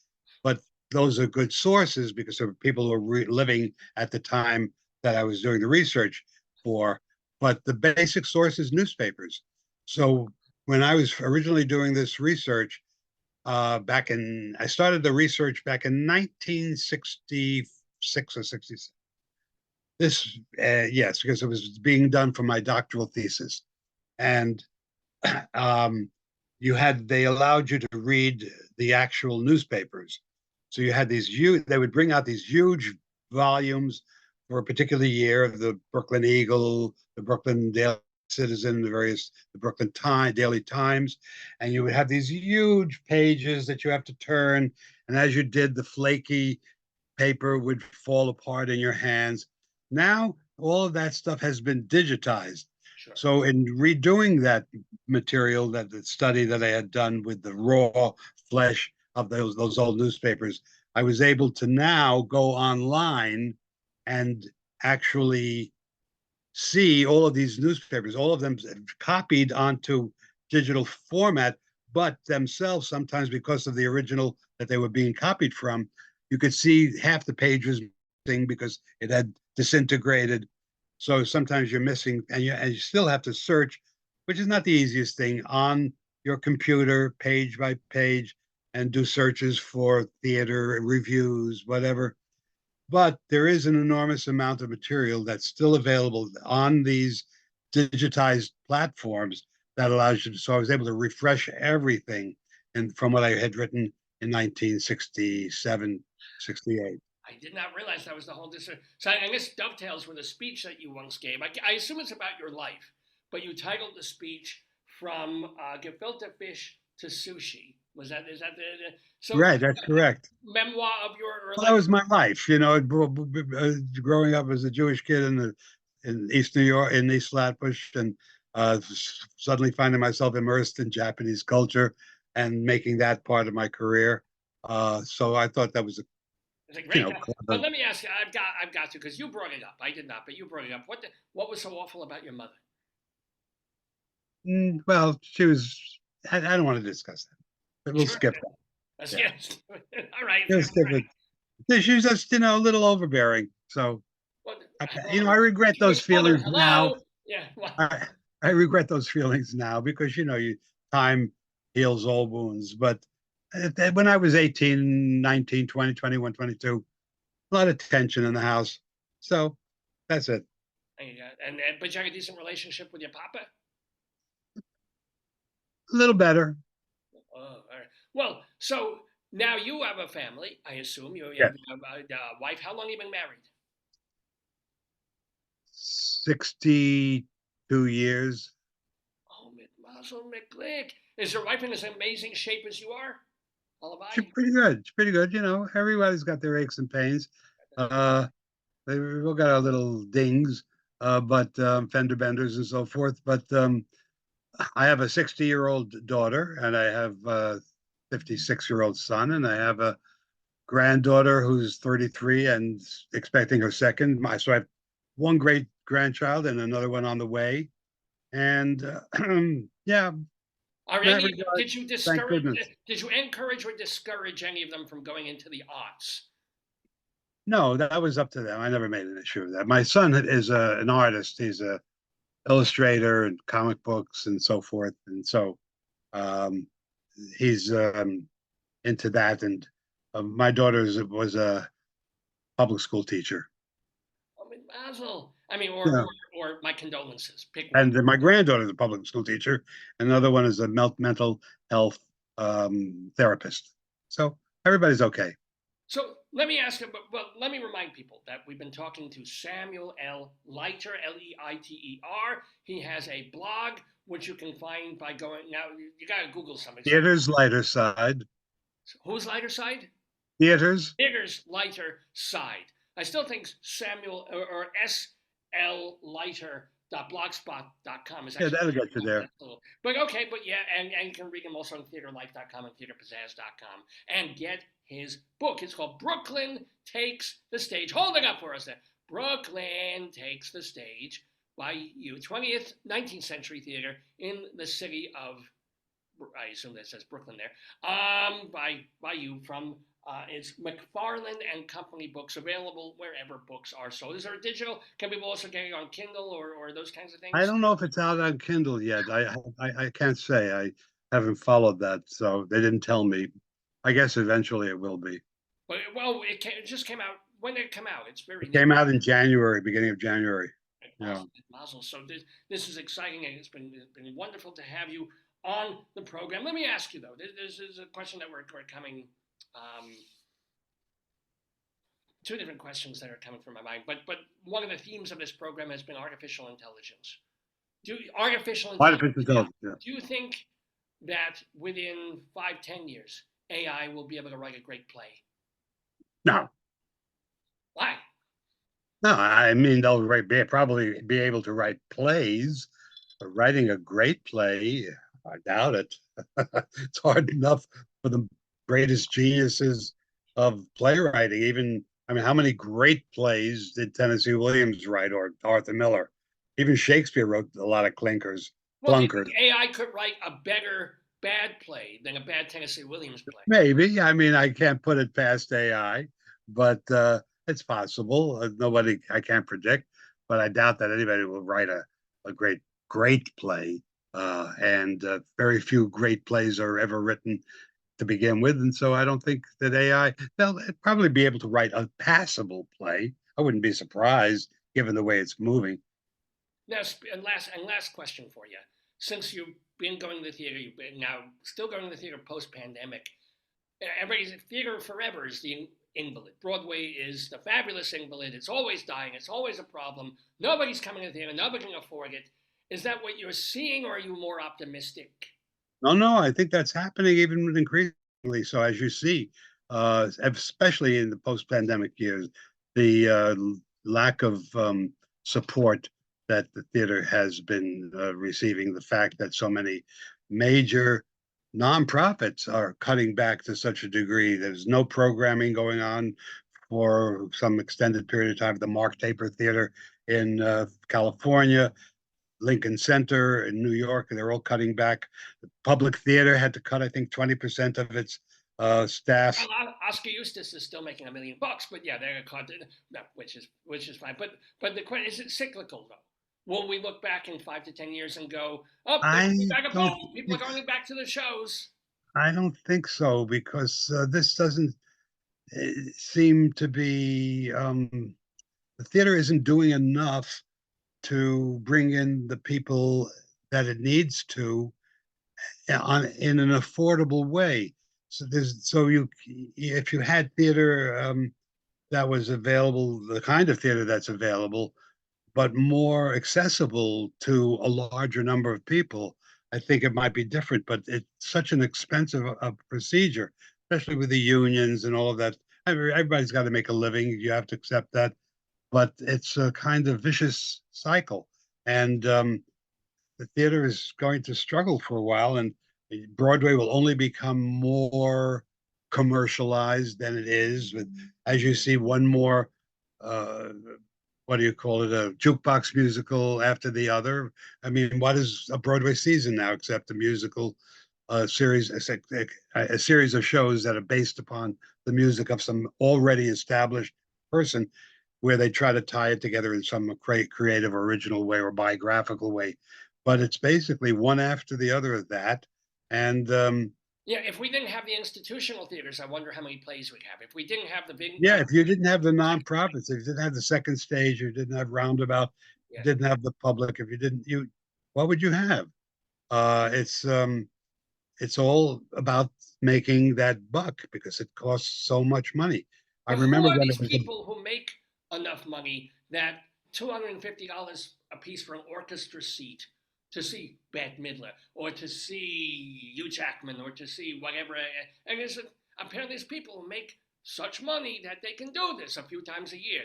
But those are good sources because there were people who were living at the time that I was doing the research for. But the basic source is newspapers. So when I was originally doing this research, I started the research back in 1966 or 67. Yes, because it was being done for my doctoral thesis. And they allowed you to read the actual newspapers. So you had they would bring out these huge volumes for a particular year, the Brooklyn Eagle, the Brooklyn Daily Citizen, the Brooklyn Daily Times, and you would have these huge pages that you have to turn. And as you did, the flaky paper would fall apart in your hands. Now, all of that stuff has been digitized. Sure. So in redoing that material, the study that I had done with the raw flesh of those old newspapers, I was able to now go online and actually see all of these newspapers, all of them copied onto digital format, but themselves, sometimes because of the original that they were being copied from, you could see half the pages missing because it had disintegrated. So sometimes you're missing, and you still have to search, which is not the easiest thing, on your computer, page by page, and do searches for theater reviews, whatever. But there is an enormous amount of material that's still available on these digitized platforms that allows you to. So I was able to refresh everything from what I had written in 1967, 68. I did not realize that was the whole So I guess dovetails with a speech that you once gave. I assume it's about your life, but you titled the speech "From Gefilte Fish to Sushi." Is that so? Right, that's correct. Memoir of your Well, that life? was my life, growing up as a Jewish kid in East New York, in East Flatbush, and suddenly finding myself immersed in Japanese culture and making that part of my career. So I thought that was It's a you great know, time. But clever. let me ask you, I've got to, because you brought it up. I did not, but you brought it up. What was so awful about your mother? Well, she was. I don't want to discuss that, but we'll Sure. skip that. Yeah, Yes. All right. we'll skip it. She was just, a little overbearing. So, Well, I regret those Jewish mother, feelings now. hello. Yeah. Well, I, I regret those feelings now because time heals all wounds. But when I was 18, 19, 20, 21, 22, a lot of tension in the house. So that's it. and but you had a decent relationship with your papa. A little better. Oh, all right. Well, so now you have a family. I assume you Yeah. have a wife. How long have you been married? 62 years. Oh, Mazel McGlick. Is your wife in as amazing shape as you are? She's Alibi? pretty good. She's pretty good. Everybody's got their aches and pains. Uh, we've all got our little dings, but fender benders and so forth. But I have a 60-year-old daughter, and I have a 56-year-old son, and I have a granddaughter who's 33 and expecting her second. So I have one great grandchild and another one on the way. And yeah, in Are that any? regard, Did you thank discourage? goodness. Did you encourage or discourage any of them from going into the arts? No, that was up to them. I never made an issue of that. My son is an artist. He's a illustrator and comic books and so forth. And so um, he's into that. And my daughter was a public school teacher. I mean, Mazel. I mean, Yeah. or my condolences. Pick one. And then my granddaughter is a public school teacher. Another one is a mental health therapist. So everybody's okay. So let me ask you, well, let me remind people that we've been talking to Samuel L. Leiter, Leiter. He has a blog which you can find by going now. You got to Google something. So Theater's lighter side. who's Leiter side? Theater's. Digger's Leiter side. I still think Samuel or SL Leiter.blogspot.com is Yeah, actually that'll get you there. but okay, but yeah, and you can read him also on theaterlife.com and theaterpizzazz.com and get his book. It's called Brooklyn Takes the Stage. Hold it up for us there. Brooklyn Takes the Stage by you. 20th, 19th century theater in the city of, I assume that says Brooklyn there, by you from it's McFarland and Company Books, available wherever books are sold. Is there a digital? Can people also get it on Kindle or those kinds of I things? don't know if it's out on Kindle yet. I can't say. I haven't followed that, so they didn't tell me. I guess eventually it will be. But well, it just came out. When did it come out? It's very It new. came out in January, beginning of January. Yeah. Mazel, Mazel. So this is exciting, and it's been wonderful to have you on the program. Let me ask you though. This is a question that we're coming. Um, Two different questions that are coming from my mind. But one of the themes of this program has been artificial intelligence. Artificial intelligence? Artificial intelligence. Yeah. Do you think that within 5, 10 years, AI will be able to write a great play? No, Why? no. I mean, probably be able to write plays, but writing a great play, I doubt it. It's hard enough for the greatest geniuses of playwriting. Even, I mean, how many great plays did Tennessee Williams write or Arthur Miller? Even Shakespeare wrote a lot of Well, do you clunkers. think AI could write a better bad play than a bad Tennessee Williams play? Maybe. I mean, I can't put it past AI, but it's possible. I can't predict, but I doubt that anybody will write a great play. And very few great plays are ever written to begin with. And so I don't think that they'll probably be able to write a passable play. I wouldn't be surprised given the way it's moving. Now, last question for you. Since you've been going to the theater, you've been now still going to the theater post pandemic. Everybody's theater forever is the invalid. Broadway is the fabulous invalid. It's always dying. It's always a problem. Nobody's coming to the theater. Nobody can afford it. Is that what you're seeing, or are you more optimistic? No, I think that's happening even increasingly. So as you see, especially in the post-pandemic years, the lack of support that the theater has been receiving, the fact that so many major nonprofits are cutting back to such a degree. There's no programming going on for some extended period of time. The Mark Taper Theater in California, Lincoln Center in New York, they're all cutting back. The Public Theater had to cut, I think, 20% of its staff. Well, Oscar Eustace is still making $1 million, but yeah, they're caught, no, which is fine. But the question is, it cyclical though? Will we look back in 5 to 10 years and go, oh, I back a don't boom, people are think, going back to the shows? I don't think so, because this doesn't seem to be the theater isn't doing enough to bring in the people that it needs to in an affordable way. So you, if you had theater that was available, the kind of theater that's available, but more accessible to a larger number of people, I think it might be different. But it's such an expensive procedure, especially with the unions and all of that. Everybody's got to make a living. You have to accept that, but it's a kind of vicious cycle, and the theater is going to struggle for a while, and Broadway will only become more commercialized than it is. With, as you see, one more, uh, what do you call it, a jukebox musical after the other. I mean, what is a Broadway season now except a musical series, a series of shows that are based upon the music of some already established person, where they try to tie it together in some creative, original way or biographical way. But it's basically one after the other of that. And Yeah, if we didn't have the institutional theaters, I wonder how many plays we'd have. If we didn't have the big, yeah, if you didn't have the nonprofits, if you didn't have the second stage, you didn't have Roundabout, you yeah. didn't have the public, if you didn't, what would you have? Uh, it's um, it's all about making that buck because it costs so much money. I But who remember are when these it was the people who make enough money that $250 a piece for an orchestra seat to see Bette Midler or to see Hugh Jackman or to see whatever? And apparently there's people who make such money that they can do this a few times a year.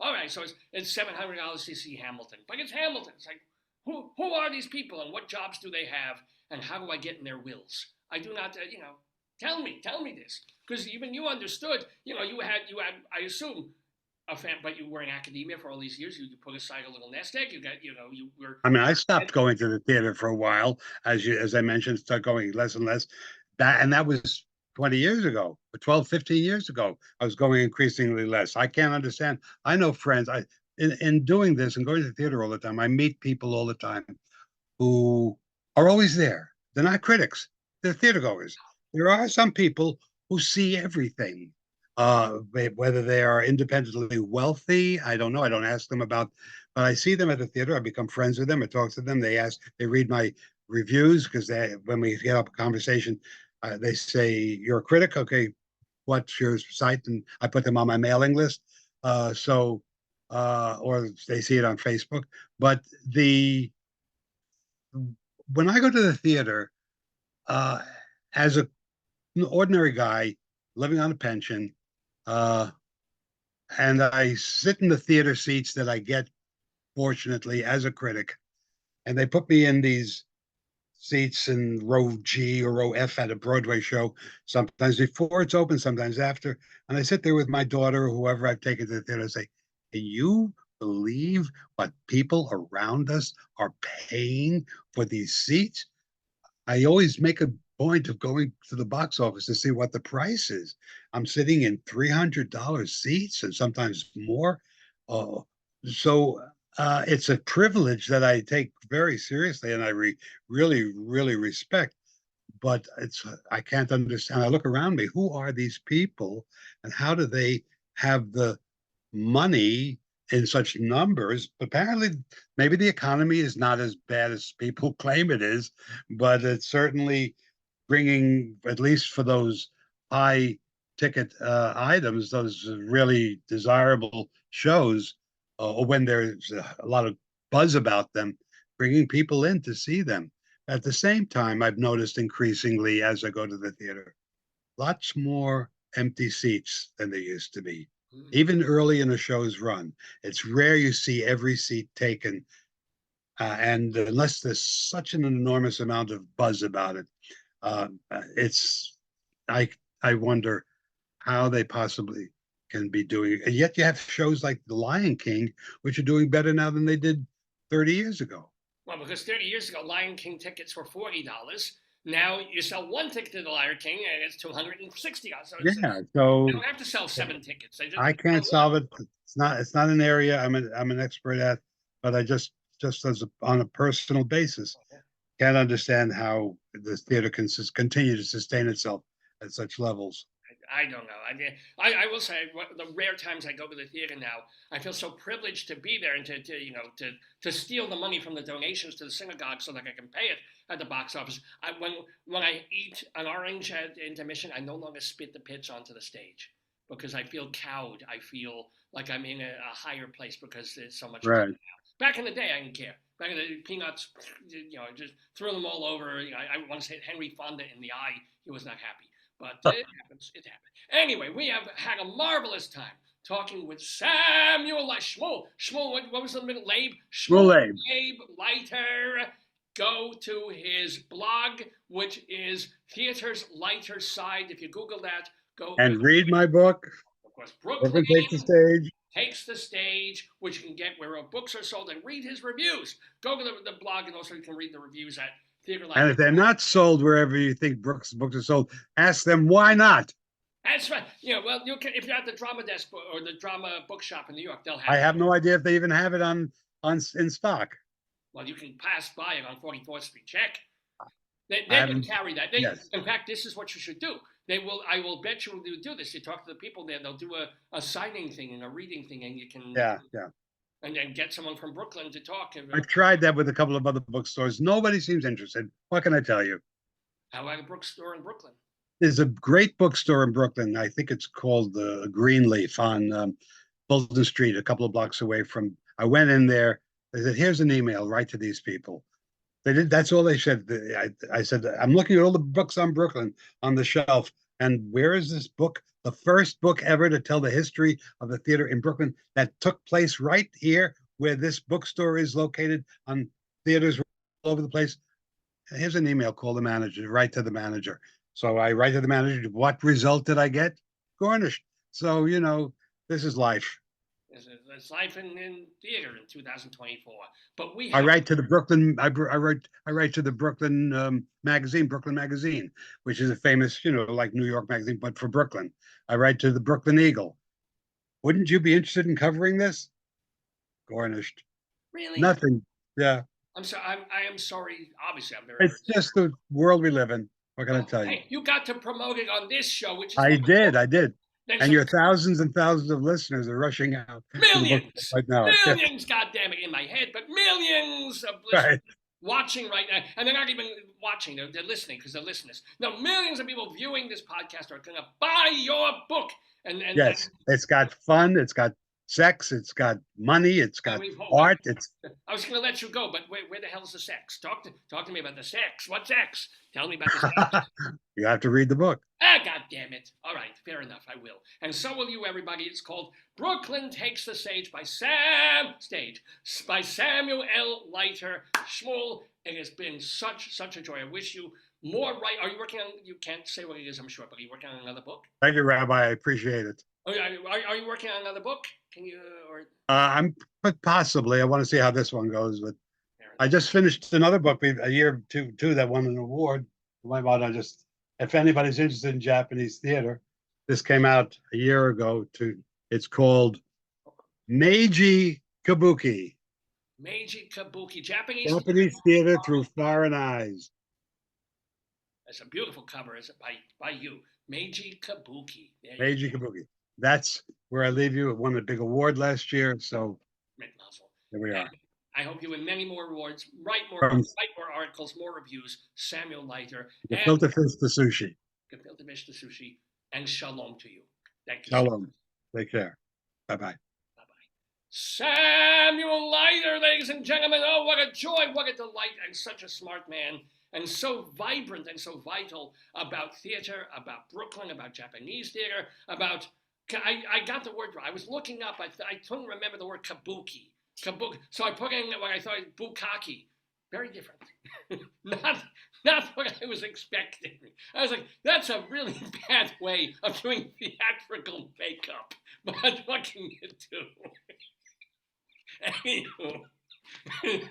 All right, so it's $700 to see Hamilton, but it's Hamilton. It's like, who are these people and what jobs do they have and how do I get in their wills? I do not, tell me this, because even you understood. You had. I assume a fan, but you were in academia for all these years. You put aside a little nest egg. You got, you were. I mean, I stopped going to the theater for a while, as I mentioned, started going less and less. That was 20 years ago, 12, 15 years ago. I was going increasingly less. I can't understand. I know friends. In doing this and going to the theater all the time, I meet people all the time who are always there. They're not critics. They're theater goers. There are some people who see everything. Whether they are independently wealthy, I don't know. I don't ask them about, but I see them at the theater. I become friends with them. I talk to them. They read my reviews because when we get up a conversation, they say, "You're a critic, okay? What's your site?" And I put them on my mailing list. Or they see it on Facebook. But the when I go to the theater, uh, as an ordinary guy living on a pension, uh, and I sit in the theater seats that I get, fortunately, as a critic, and they put me in these seats in row G or row F at a Broadway show, sometimes before it's open, sometimes after. And I sit there with my daughter or whoever I've taken to the theater and say, can you believe what people around us are paying for these seats? I always make a point of going to the box office to see what the price is. I'm sitting in $300 seats and sometimes more. Oh, so it's a privilege that I take very seriously and really, really respect. But I can't understand. I look around me. Who are these people, and how do they have the money in such numbers? Apparently, maybe the economy is not as bad as people claim it is, but it's certainly bringing, at least for those high ticket items, those really desirable shows, or when there's a lot of buzz about them, bringing people in to see them. At the same time, I've noticed increasingly as I go to the theater, lots more empty seats than there used to be. Even early in a show's run, it's rare you see every seat taken. And unless there's such an enormous amount of buzz about it, it's I I wonder how they possibly can be doing it. And yet you have shows like The Lion King, which are doing better now than they did 30 years ago. Well, because 30 years ago, Lion King tickets were $40. Now you sell one ticket to the Lion King and it's $260. So Yeah, they so don't have to sell 7 tickets. They just I can't solve it. It's not an area I'm an expert at, but I just as on a personal basis can't understand how the theater can continue to sustain itself at such levels. I don't know. I will say the rare times I go to the theater now, I feel so privileged to be there and to steal the money from the donations to the synagogue so that I can pay it at the box office. When I eat an orange at intermission, I no longer spit the pits onto the stage because I feel cowed. I feel like I'm in a higher place because there's so much Right. now. Back in the day, I didn't care. Back in the peanuts, just threw them all over. I once hit Henry Fonda in the eye. He was not happy. But it happens. It happens. Anyway, we have had a marvelous time talking with Samuel Shmuel. Shmuel, what was the middle? Labe? Shmuel Labe Leiter. Go to his blog, which is Theater's Leiter side. If you Google that, go and read my book. Of course, Brooklyn Takes the Stage. Takes the Stage, which you can get where books are sold, and read his reviews. Go to the blog, and also you can read the reviews at Theater Leiter. And if they're not sold wherever you think books are sold, ask them why not. That's right. Well, you can if you're at the Drama Desk or the Drama Bookshop in New York, they'll have. I have no idea if they even have it on in stock. Well, you can pass by it on 44th Street. Check. They will carry that. Yes. In fact, this is what you should do. They will. I will bet you will do this. You talk to the people there. They'll do a signing thing and a reading thing, and you can. Yeah. And then get someone from Brooklyn to talk. I've tried that with a couple of other bookstores. Nobody seems interested. What can I tell you? How about a bookstore in Brooklyn? There's a great bookstore in Brooklyn. I think it's called the Greenleaf on Fulton Street, a couple of blocks away from. I went in there. They said, "Here's an email. Write to these people." They did. That's all they said. I said, "I'm looking at all the books on Brooklyn on the shelf, and where is this book? The first book ever to tell the history of the theater in Brooklyn that took place right here where this bookstore is located on theaters all over the place." Here's an email. Call the manager. Write to the manager. So I write to the manager. What result did I get? Garnished. So this is life. It's life in theater in 2024. But I write to the Brooklyn. I write to the Brooklyn magazine, Brooklyn Magazine, which is a famous, like New York magazine, but for Brooklyn. I write to the Brooklyn Eagle. Wouldn't you be interested in covering this? Garnished. Really? Nothing. Yeah. I'm sorry. I am sorry. Obviously, I'm very. It's just the world we live in. What can I tell you? Hey, you got to promote it on this show, which is I did. And your thousands and thousands of listeners are rushing out. Millions right now. Millions, goddamn it, in my head, but millions of listeners watching right now. And they're not even watching, they're listening because they're listeners. No, millions of people viewing this podcast are going to buy your book. And yes, it's got fun, it's got sex, it's got money, it's got art. I was going to let you go, but where the hell's the sex? Talk to me about the sex. What sex? Tell me about the sex. You have to read the book. God damn it. All right, fair enough, I will. And so will you, everybody. It's called Brooklyn Takes the Stage by Samuel L. Leiter. Shmuel, it has been such a joy. I wish you more Are you working on, you can't say what it is, I'm sure, but are you working on another book? Thank you, Rabbi. I appreciate it. Oh, are you working on another book? Can you, or? I'm possibly. I want to see how this one goes, but I just finished another book a year or two that won an award. If anybody's interested in Japanese theater, this came out a year ago. It's called Meiji Kabuki. Meiji Kabuki, Japanese theater through foreign eyes. That's a beautiful cover, is it by you, Meiji Kabuki. Meiji Kabuki. That's where I leave you. It won a big award last year, so here we are. I hope you win many more awards. Write more articles, more reviews. Samuel Leiter. Gefilte fish to sushi. Gefilte fish to sushi. and shalom to you. Thank you. Shalom. Take care. Bye-bye. Bye-bye. Samuel Leiter, ladies and gentlemen. Oh, what a joy, what a delight, and such a smart man, and so vibrant and so vital about theater, about Brooklyn, about Japanese theater, about, I got the word right. I was looking up, I couldn't remember the word kabuki. So I put in what I thought, bukkake. Very different. not what I was expecting. I was like, that's a really bad way of doing theatrical makeup. But what can you do? Anywho.